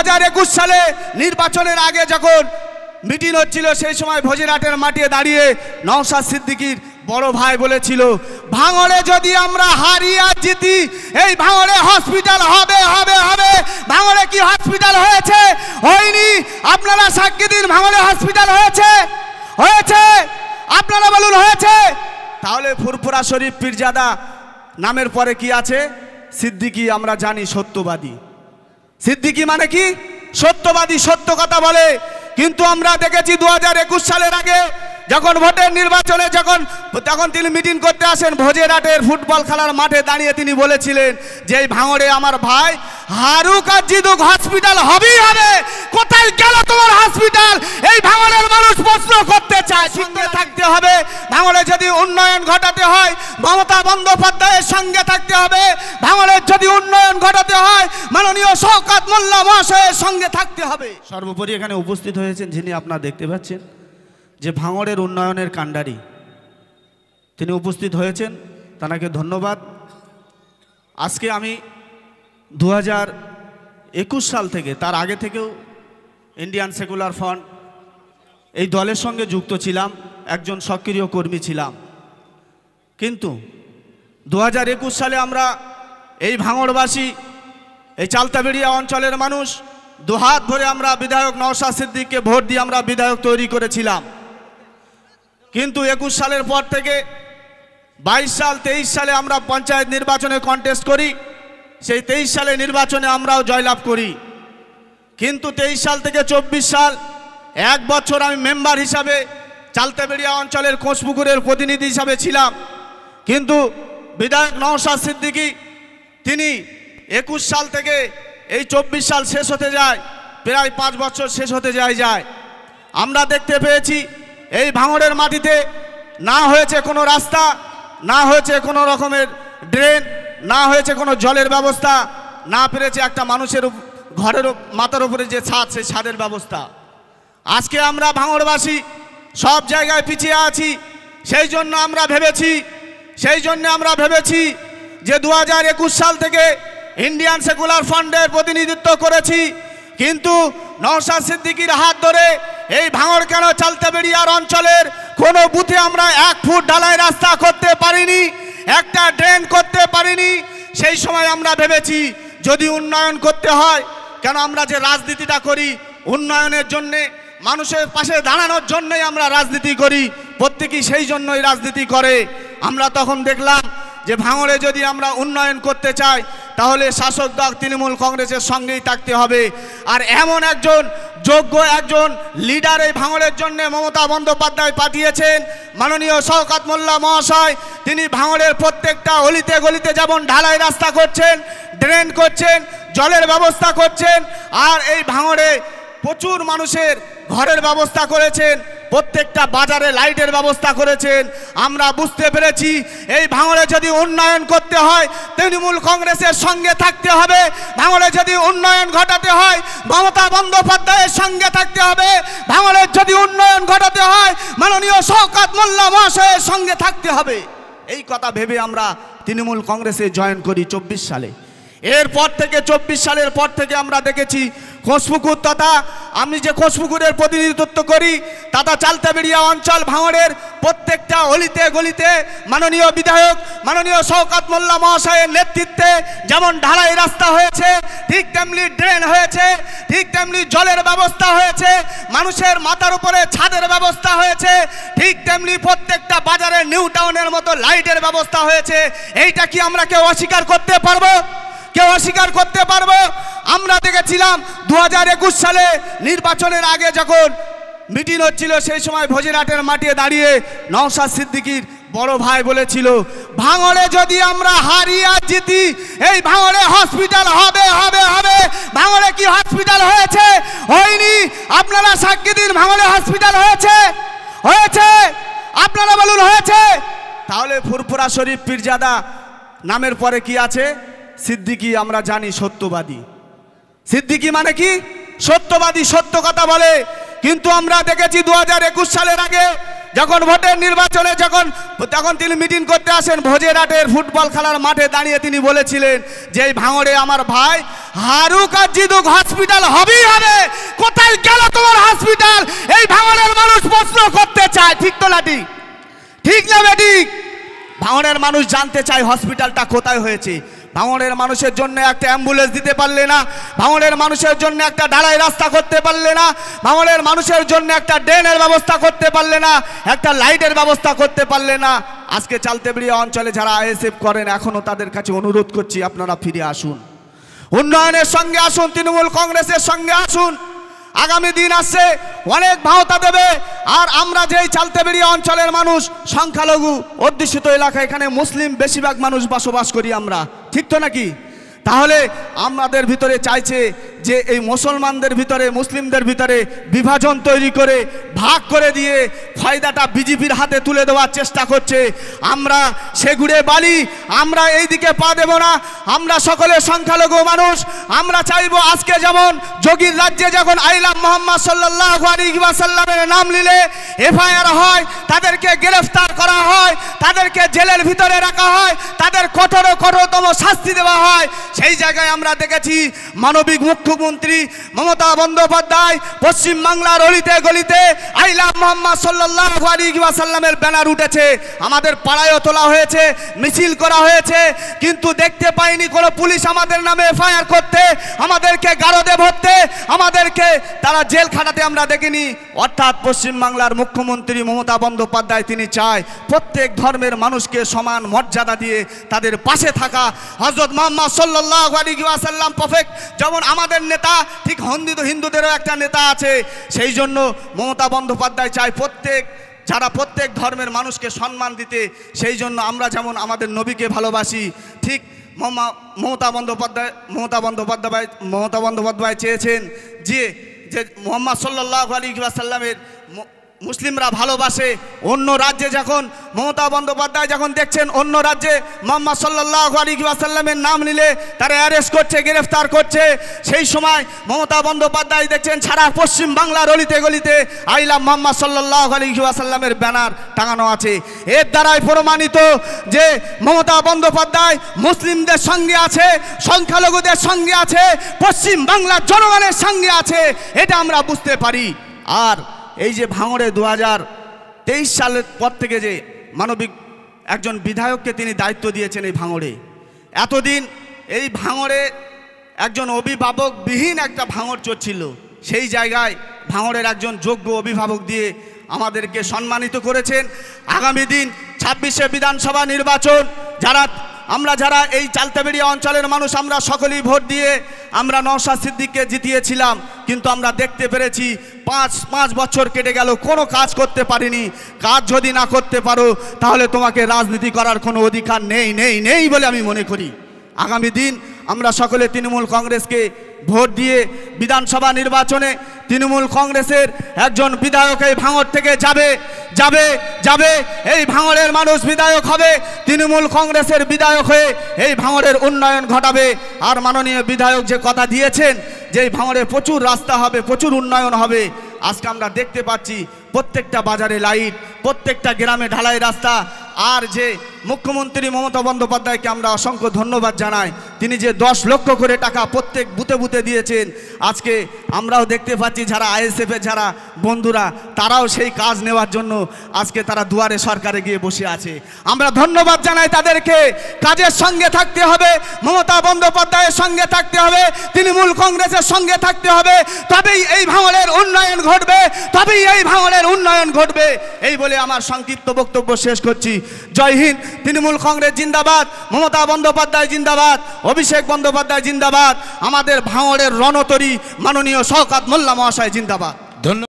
2021 সালে নির্বাচনের আগে যখন মিটিং হচ্ছিল সেই সময় ভোজেরহাটের মাঠে দাঁড়িয়ে নওশাদ সিদ্দিকীর বড় ভাই বলেছিল, ভাঙড়ে যদি আমরা হারি আর জিতি এই ভাঙড়ে হসপিটাল হবে হবে হবে। ভাঙড়ে কি হসপিটাল হয়েছে? হয়নি। আপনারা সাক্ষী দিন, ভাঙড়ে হসপিটাল হয়েছে? হয়েছে? আপনারা বলুন হয়েছে? তাহলে ফুরফুরা শরীফ পীরজাদা নামের পরে কি আছে? সিদ্দিকী। আমরা জানি সত্যবাদী। সিদ্দিকী মানে কি? সত্যবাদী, সত্য কথা বলে। কিন্তু আমরা দেখেছি 2021 সালের আগে যখন ভোটের নির্বাচনে তখন তিনি মিটিং করতে আসেন ভোজেরহাটের ফুটবল খেলার মাঠে দাঁড়িয়ে তিনি বলেছিলেন যে এই ভাঙড়ে আমার ভাই হারুক আর জিতুক হসপিটাল হবেই হবে। কোথায় গেল তোমার হসপিটাল? এই ভাঙড়ের মানুষ প্রশ্ন করতে চায়। সঙ্গে থাকতে হবে। ভাঙড়ে যদি উন্নয়ন ঘটাতে হয় মমতা বন্দ্যোপাধ্যায়ের সঙ্গে থাকতে হবে। ভাঙড়ের যদি উন্নয়ন ঘটাতে হয় মাননীয় শওকত মোল্লা মহাশয়ের সঙ্গে থাকতে হবে। সর্বোপরি এখানে উপস্থিত হয়েছেন যিনি আপনারা দেখতে পাচ্ছেন যে ভাঙড়ের উন্নয়নের কাণ্ডারি, তিনি উপস্থিত হয়েছেন, তাকে ধন্যবাদ। আজকে আমি 2021 সাল থেকে, তার আগে থেকেও ইন্ডিয়ান সেকুলার ফ্রন্ট এই দলের সঙ্গে যুক্ত ছিলাম, একজন সক্রিয় কর্মী ছিলাম। কিন্তু 2021 সালে আমরা এই ভাঙড়বাসী, এই চালতাবেড়িয়া অঞ্চলের মানুষ দুহাত ভরে আমরা বিধায়ক নওশাদ সিদ্দিকীকে ভোট দিয়ে আমরা বিধায়ক তৈরি করেছিলাম। কিন্তু 21 সালের পর থেকে 22 সাল 23 সালে আমরা পঞ্চায়েত নির্বাচনে কন্টেস্ট করি। সেই 23 সালে নির্বাচনে আমরাও জয়লাভ করি। কিন্তু 23 সাল থেকে 24 সাল 1 বছর আমি মেম্বার হিসাবে চালতাবেড়িয়া অঞ্চলের কোষপুকুরের প্রতিনিধি হিসাবে ছিলাম। কিন্তু বিধায়ক নওশাদ সিদ্দিকী তিনি 21 সাল থেকে এই 24 সাল শেষ হতে যায়, প্রায় 5 বছর শেষ হতে যায়। আমরা দেখতে পেয়েছি এই ভাঙড়ের মাটিতে না হয়েছে কোনো রাস্তা, না হয়েছে কোনো রকমের ড্রেন, না হয়েছে কোনো জলের ব্যবস্থা, না পেরেছে একটা মানুষের ঘরের মাথার উপরে যে ছাদ, সেই ছাদের ব্যবস্থা। আজকে আমরা ভাঙড়বাসী সব জায়গায় পিছিয়ে আছি। সেই জন্য আমরা ভেবেছি যে 2021 সাল থেকে ইন্ডিয়ান সেকুলার ফ্রন্টের প্রতিনিধিত্ব করেছি। কিন্তু নওশাদ সিদ্দিকীর হাত ধরে এই ভাঙড় কেন চালতাবেড়িয়ার অঞ্চলের কোনো বুথে আমরা 1 ফুট ঢালাই রাস্তা করতে পারিনি, একটা ড্রেন করতে পারিনি। সেই সময় আমরা ভেবেছি যদি উন্নয়ন করতে হয়, কেন আমরা যে রাজনীতিটা করি উন্নয়নের জন্যে, মানুষের পাশে দাঁড়ানোর জন্যই আমরা রাজনীতি করি, প্রত্যেকেই সেই জন্যই রাজনীতি করে। আমরা তখন দেখলাম যে ভাঙড়ে যদি আমরা উন্নয়ন করতে চাই তাহলে শাসক দল তৃণমূল কংগ্রেসের সঙ্গেই থাকতে হবে। আর এমন একজন যোগ্য একজন লিডার এই ভাঙড়ের জন্য মমতা বন্দ্যোপাধ্যায় পাঠিয়েছেন মাননীয় শওকত মোল্লা মহাশয়। তিনি ভাঙড়ের প্রত্যেকটা অলিতে গলিতে যেমন ঢালাই রাস্তা করছেন, ড্রেন করছেন, জলের ব্যবস্থা করছেন, আর এই ভাঙড়ে প্রচুর মানুষের ঘরের ব্যবস্থা করেছেন, প্রত্যেকটা বাজারে লাইটের ব্যবস্থা করেছেন। আমরা বুঝতে পেরেছি এই ভাঙড়ে যদি উন্নয়ন করতে হয় তৃণমূল কংগ্রেসের সঙ্গে থাকতে হবে। ভাঙড়ে যদি উন্নয়ন ঘটাতে হয় মমতা বন্দ্যোপাধ্যায়ের সঙ্গে থাকতে হবে। ভাঙড়ের যদি উন্নয়ন ঘটাতে হয় মাননীয় শওকত মোল্লা মহাশয়ের সঙ্গে থাকতে হবে। এই কথা ভেবে আমরা তৃণমূল কংগ্রেসে জয়েন করি 24 সালে। এরপর থেকে 24 সালের পর থেকে আমরা দেখেছি কোষপুকুর তথা আমি যে কোষপুকুরের প্রতিনিধিত্ব করি তথা চালতাবেড়িয়া অঞ্চল ভাঙড়ের প্রত্যেকটা অলিতে গলিতে মাননীয় বিধায়ক মাননীয় শওকত মোল্লা মহাশয়ের নেতৃত্বে যেমন ঢালাই রাস্তা হয়েছে, ঠিক তেমনি ড্রেন হয়েছে, ঠিক তেমনি জলের ব্যবস্থা হয়েছে, মানুষের মাথার উপরে ছাদের ব্যবস্থা হয়েছে, ঠিক তেমনি প্রত্যেকটা বাজারে নিউ টাউনের মতো লাইটের ব্যবস্থা হয়েছে। এইটা কি আমরা কেউ অস্বীকার করতে পারবো? কেউ অস্বীকার করতে পারবো? আমরা দেখেছিলাম 2021 সালে নির্বাচনের আগে যখন মিটিং হচ্ছিল সেই সময় ভোজেরহাটের মাঠে দাঁড়িয়ে নওশাদ সিদ্দিকীর বড় ভাই বলেছিল, ভাঙড়ে যদি আমরা হারি আর জিতি এই ভাঙড়ে হসপিটাল হবে হবে হবে। ভাঙড়ে কি হসপিটাল হয়েছে? হয়নি। আপনারা সাক্ষী দিন, ভাঙড়ে হসপিটাল হয়েছে? হয়েছে? আপনারা বলুন হয়েছে? তাহলে ফুরফুরা শরীফ পীরজাদা নামের পরে কি আছে? সিদ্দিকী। আমরা জানি সত্যবাদী। সিদ্দিকী মানে কি? সত্যবাদী, সত্য কথা বলে। কিন্তু আমরা দেখেছি 2021 সালের আগে যখন ভোটের নির্বাচনে তখন তিনি মিটিং করতে আসেন ভোজেরহাটের ফুটবল খেলার মাঠে দাঁড়িয়ে তিনি বলেছিলেন যে এই ভাঙড়ে আমার ভাই হারুক আর জিদুক হসপিটাল হবেই হবে। কোথায় গেল তোমার হসপিটাল? এই ভাঙড়ের মানুষ প্রশ্ন করতে চায়, ঠিক তো না ঠিক? ঠিক না বেঠিক? ভাঙড়ের মানুষ জানতে চায় হসপিটালটা কোথায় হয়েছে। ভাঙড়ের মানুষের জন্য একটা অ্যাম্বুলেন্স দিতে পারলে না, ভাঙড়ের মানুষের জন্য একটা ঢালাই রাস্তা করতে পারলে না, ভাঙড়ের মানুষের জন্য একটা ড্রেনের ব্যবস্থা করতে পারলে না, একটা লাইটের ব্যবস্থা করতে পারলে না। আজকে চালতেবেড়িয়া অঞ্চলে যারা আইএসএফ করেন এখনো তাদের কাছে অনুরোধ করছি, আপনারা ফিরে আসুন, উন্নয়নের সঙ্গে আসুন, তৃণমূল কংগ্রেসের সঙ্গে আসুন। আগামী দিন আসছে, অনেক ভাওতা দেবে। আর আমরা যেই চালতেবেড়িয়া অঞ্চলের মানুষ সংখ্যালঘু অধ্যুষিত এলাকা, এখানে মুসলিম বেশিরভাগ মানুষ বসবাস করি আমরা, ঠিক তো নাকি? তাহলে আমাদের ভিতরে চাইছে যে এই মুসলমানদের ভিতরে মুসলিমদের ভিতরে বিভাজন তৈরি করে ভাগ করে দিয়ে ফায়দাটা বিজেপির হাতে তুলে দেওয়ার চেষ্টা করছে। আমরা সেগুড়ে বালি, আমরা এই দিকে পা দেব না। আমরা সকলে সংখ্যালঘু মানুষ, আমরা চাইবো আজকে যেমন যোগীর রাজ্যে যখন আইলাম মোহাম্মদ সাল্লাল্লাহু আলাইহি ওয়াসাল্লামের নাম নিলে এফআইআর হয়, তাদেরকে গ্রেফতার করা হয়, তাদেরকে জেলের ভিতরে রাখা হয়, তাদের কঠোরতম শাস্তি দেওয়া হয়। সেই জায়গায় আমরা দেখেছি মানবিক মুখ্যমন্ত্রী মমতা বন্দ্যোপাধ্যায় পশ্চিম বাংলার অলিতে গলিতে আইলাম মোহাম্মদ সাল্লাল্লাহু আলাইহি ওয়াসাল্লামের ব্যানার উঠেছে, আমাদের পাড়ায়ও তোলা হয়েছে, মিছিল করা হয়েছে, কিন্তু দেখতে পাইনি কোনো পুলিশ আমাদের নামে এফআইআর করতে, আমাদেরকে গারদে ভরতে, আমাদেরকে তারা জেল খাটাতে আমরা দেখিনি। অর্থাৎ পশ্চিম বাংলার মুখ্যমন্ত্রী মমতা বন্দ্যোপাধ্যায় তিনি চায় প্রত্যেক ধর্মের মানুষকে সমান মর্যাদা দিয়ে তাদের পাশে থাকা। হযরত মুহাম্মদ সাল্লাল্লাহু আলাইহি ওয়াসাল্লাম পারফেক্ট, যেমন আমাদের নেতা ঠিক হিন্দুদেরও একটা নেতা আছে। সেই জন্য মমতা বন্দ্যোপাধ্যায় চায় প্রত্যেক ধর্মের মানুষকে সম্মান দিতে। সেই জন্য আমরা যেমন আমাদের নবীকে ভালোবাসি, ঠিক মমতা বন্দ্যোপাধ্যায় চেয়েছেন যে মুহাম্মদ সাল্লাল্লাহু আলাইহি ওয়াসাল্লামের মুসলিমরা ভালোবাসে। অন্য রাজ্যে যখন মমতা বন্দ্যোপাধ্যায় যখন দেখছেন অন্য রাজ্যে মুহাম্মদ সাল্লাল্লাহু আলাইহি ওয়াসাল্লামের নাম নিলে তারা অ্যারেস্ট করছে, গ্রেফতার করছে, সেই সময় মমতা বন্দ্যোপাধ্যায় দেখছেন সারা পশ্চিম বাংলার অলিতে গলিতে আইলাম মুহাম্মদ সাল্লাল্লাহু আলাইহি ওয়াসাল্লামের ব্যানার টাঙানো আছে। এর দ্বারাই প্রমাণিত যে মমতা বন্দ্যোপাধ্যায় মুসলিমদের সঙ্গে আছে, সংখ্যালঘুদের সঙ্গে আছে, পশ্চিম বাংলার জনগণের সঙ্গে আছে, এটা আমরা বুঝতে পারি। আর এই যে ভাঙড়ে 2023 সালের পর থেকে যে মানবিক একজন বিধায়ককে তিনি দায়িত্ব দিয়েছেন এই ভাঙড়ে, এতদিন এই ভাঙড়ে একজন অভিভাবকবিহীন একটা ভাঙড় চলছিল, সেই জায়গায় ভাঙড়ের একজন যোগ্য অভিভাবক দিয়ে আমাদেরকে সম্মানিত করেছেন। আগামী দিন 26শে বিধানসভা নির্বাচন যারা এই চালতেবেড়িয়া অঞ্চলের মানুষ আমরা সকলেই ভোট দিয়ে আমরা নওশাদ সিদ্দিককে জিতিয়েছিলাম, কিন্তু আমরা দেখতে পেরেছি পাঁচ বছর কেটে গেল, কোনো কাজ করতে পারিনি। কাজ যদি না করতে পারো তাহলে তোমাকে রাজনীতি করার কোনো অধিকার নেই বলে আমি মনে করি। আগামী দিন আমরা সকলে তৃণমূল কংগ্রেসকে ভোট দিয়ে বিধানসভা নির্বাচনে তৃণমূল কংগ্রেসের একজন বিধায়ক এই ভাঙড় থেকে যাবে এই ভাঙড়ের মানুষ বিধায়ক হবে, তৃণমূল কংগ্রেসের বিধায়ক হয়ে এই ভাঙড়ের উন্নয়ন ঘটাবে। আর মাননীয় বিধায়ক যে কথা দিয়েছেন যে এই ভাঙড়ে প্রচুর রাস্তা হবে, প্রচুর উন্নয়ন হবে, আজকে আমরা দেখতে পাচ্ছি প্রত্যেকটা বাজারে লাইট, প্রত্যেকটা গ্রামে ঢালাই রাস্তা। আর যে মুখ্যমন্ত্রী মমতা বন্দ্যোপাধ্যায়কে আমরা অসংখ্য ধন্যবাদ জানাই, তিনি যে 10 লক্ষ করে টাকা প্রত্যেক বুথে দিয়েছেন। আজকে আমরাও দেখতে পাচ্ছি যারা আইএসএফের যারা বন্ধুরা তারাও সেই কাজ নেওয়ার জন্য আজকে তারা দুয়ারে সরকারে গিয়ে বসে আছে। আমরা ধন্যবাদ জানাই তাদেরকে। কাজের সঙ্গে থাকতে হবে, মমতা বন্দ্যোপাধ্যায়ের সঙ্গে থাকতে হবে, তৃণমূল কংগ্রেসের সঙ্গে থাকতে হবে, তবেই এই ভাঙড়ের উন্নয়ন ঘটবে, এই বলে আমার সংক্ষিপ্ত বক্তব্য শেষ করছি। জয় হিন্দ। তৃণমূল কংগ্রেস জিন্দাবাদ, মমতা বন্দ্যোপাধ্যায় জিন্দাবাদ, অভিষেক বন্দ্যোপাধ্যায় জিন্দাবাদ, আমাদের ভাঙড়ের রণতরী মাননীয় শওকত মোল্লা মহাশয় জিন্দাবাদ। ধন্যবাদ।